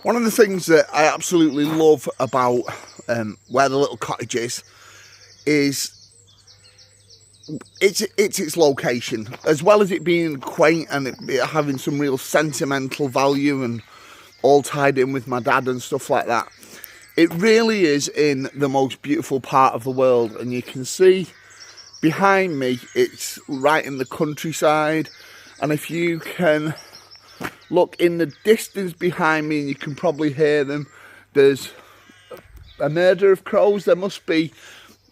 One of the things that I absolutely love about where the little cottage is its location, as well as it being quaint and it having some real sentimental value and all tied in with my dad and stuff like that. It really is in the most beautiful part of the world, and you can see behind me it's right in the countryside, and if you can look in the distance behind me, and you can probably hear them, there's a murder of crows. There must be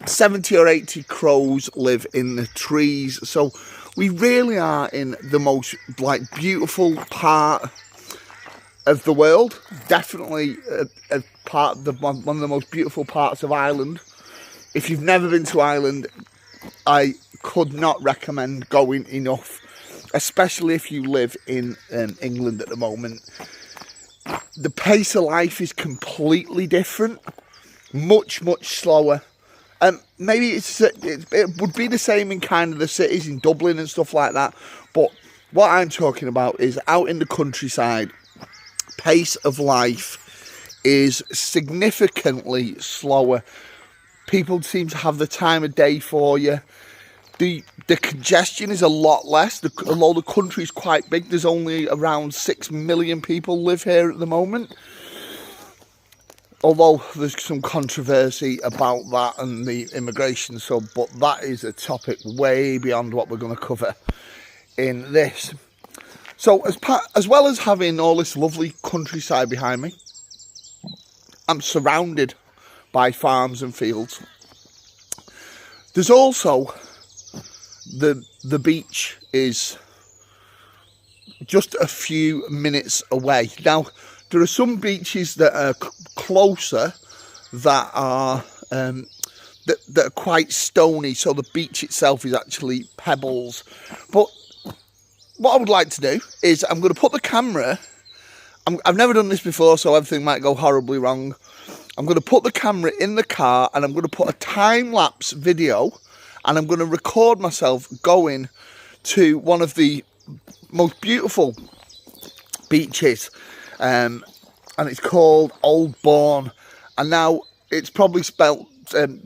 70 or 80 crows live in the trees. So we really are in the most beautiful part of the world. Definitely a part of one of the most beautiful parts of Ireland. If you've never been to Ireland, I could not recommend going enough, especially if you live in England at the moment. The pace of life is completely different, much slower. Maybe it would be the same in kind of the cities in Dublin and stuff like that, but what I'm talking about is out in the countryside. Pace of life is significantly slower. People seem to have the time of day for you. The congestion is a lot less. Although the country is quite big, there's only around 6 million people live here at the moment. Although there's some controversy about that and the immigration, but that is a topic way beyond what we're going to cover in this. So as well as having all this lovely countryside behind me, I'm surrounded by farms and fields. There's also the beach is just a few minutes away. Now, there are some beaches that are closer that are that are quite stony, so the beach itself is actually pebbles. But what I would like to do is I'm going to put the camera, I've never done this before, so everything might go horribly wrong. I'm going to put the camera in the car and I'm going to put a time-lapse video, and I'm going to record myself going to one of the most beautiful beaches, and it's called Old Bawn. And now it's probably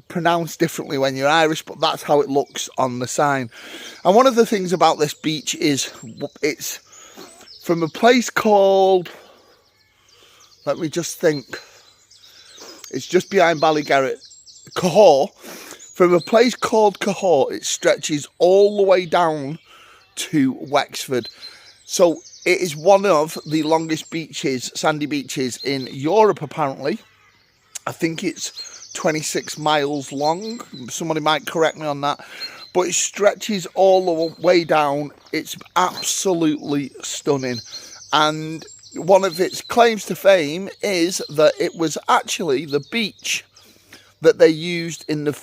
pronounced differently when you're Irish, but that's how it looks on the sign. And one of the things about this beach is it's from a place called, let me just think, it's just behind Ballygarrett, Cahor. From a place called Cahor, it stretches all the way down to Wexford. So it is one of the longest beaches, sandy beaches in Europe, apparently. I think it's 26 miles long. Somebody might correct me on that. But it stretches all the way down. It's absolutely stunning. And one of its claims to fame is that it was actually the beach that they used in the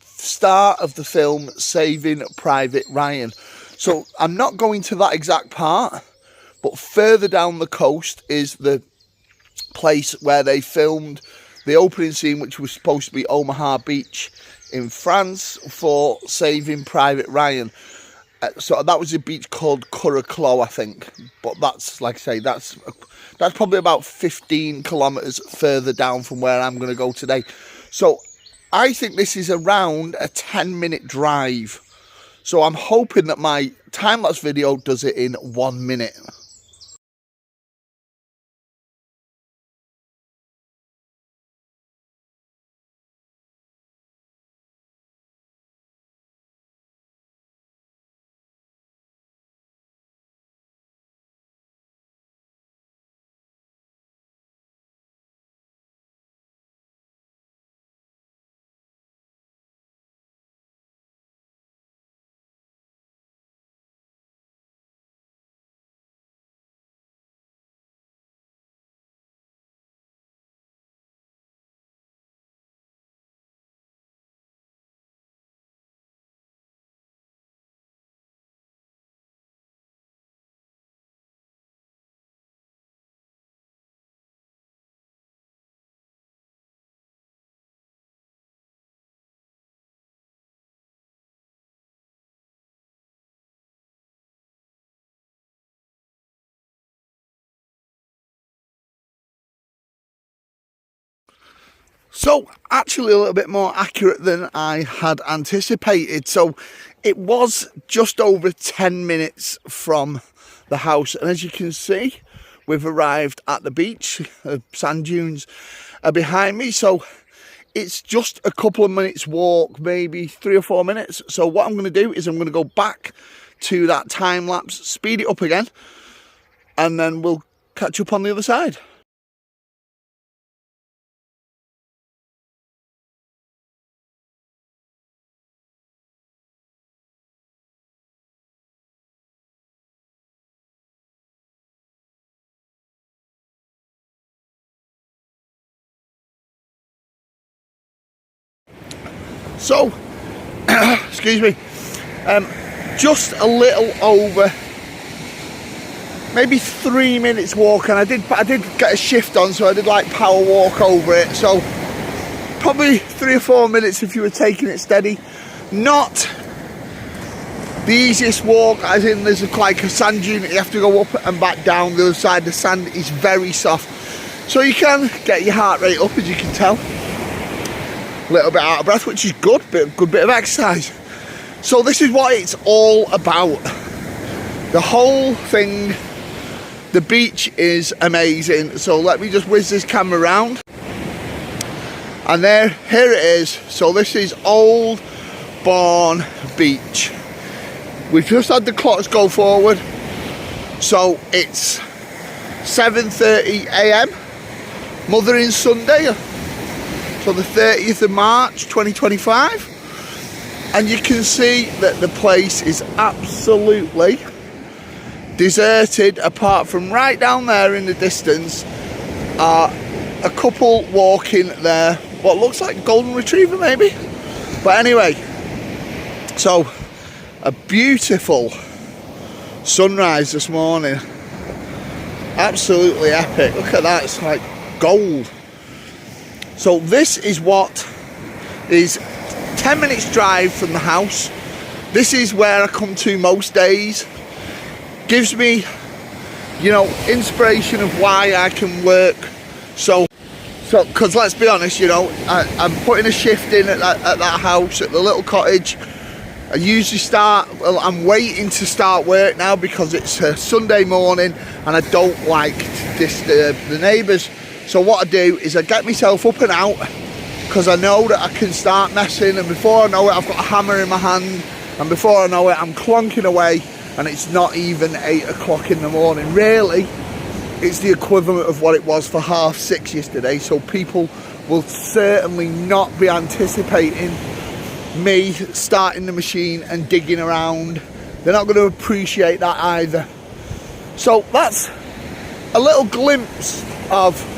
start of the film Saving Private Ryan. So I'm not going to that exact part, but further down the coast is the place where they filmed the opening scene, which was supposed to be Omaha Beach in France for Saving Private Ryan. So that was a beach called Curracloe, I think. But that's, like I say, that's probably about 15 kilometres further down from where I'm going to go today. So I think this is around a 10-minute drive. So I'm hoping that my time-lapse video does it in 1 minute. So actually a little bit more accurate than I had anticipated. So it was just over 10 minutes from the house, and as you can see, we've arrived at the beach. Sand dunes are behind me, so it's just a couple of minutes walk, maybe 3 or 4 minutes. So what I'm going to do is I'm going to go back to that time lapse, speed it up again, and then we'll catch up on the other side. So, excuse me, just a little over, maybe 3 minutes walk, and I did get a shift on, so I did like power walk over it. So probably 3 or 4 minutes if you were taking it steady. Not the easiest walk, as in there's like a sand dune that you have to go up and back down. The other side, the sand is very soft, so you can get your heart rate up, as you can tell. A little bit out of breath, which is good, good bit of exercise. So this is what it's all about. The whole thing, the beach is amazing. So let me just whiz this camera around. And here it is. So this is Old Bawn Beach. We've just had the clocks go forward. So it's 7:30 AM, Mothering Sunday. So the 30th of March 2025, and you can see that the place is absolutely deserted, apart from right down there in the distance are a couple walking there, what looks like golden retriever maybe, but anyway. So a beautiful sunrise this morning, absolutely epic. Look at that, it's like gold. So this is what is 10 minutes drive from the house. This is where I come to most days. Gives me, you know, inspiration of why I can work. So because let's be honest, you know, I'm putting a shift in at that house, at the little cottage. I usually well, I'm waiting to start work now because it's a Sunday morning and I don't like to disturb the neighbours. So what I do is I get myself up and out, because I know that I can start messing, and before I know it I've got a hammer in my hand, and before I know it I'm clonking away, and it's not even 8 o'clock in the morning. Really, it's the equivalent of what it was for 6:30 yesterday, so people will certainly not be anticipating me starting the machine and digging around. They're not going to appreciate that either. So that's a little glimpse of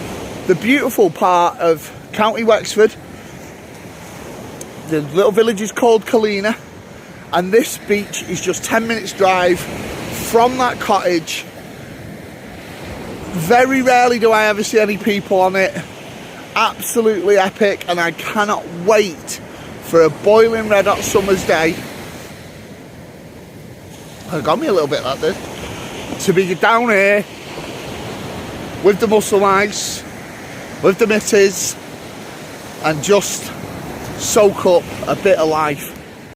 the beautiful part of County Wexford. The little village is called Coastline, and this beach is just 10 minutes drive from that cottage. Very rarely do I ever see any people on it. Absolutely epic, and I cannot wait for a boiling red hot summer's day. It got me a little bit like this. To be down here with the muscle ice, with the missus, and just soak up a bit of life.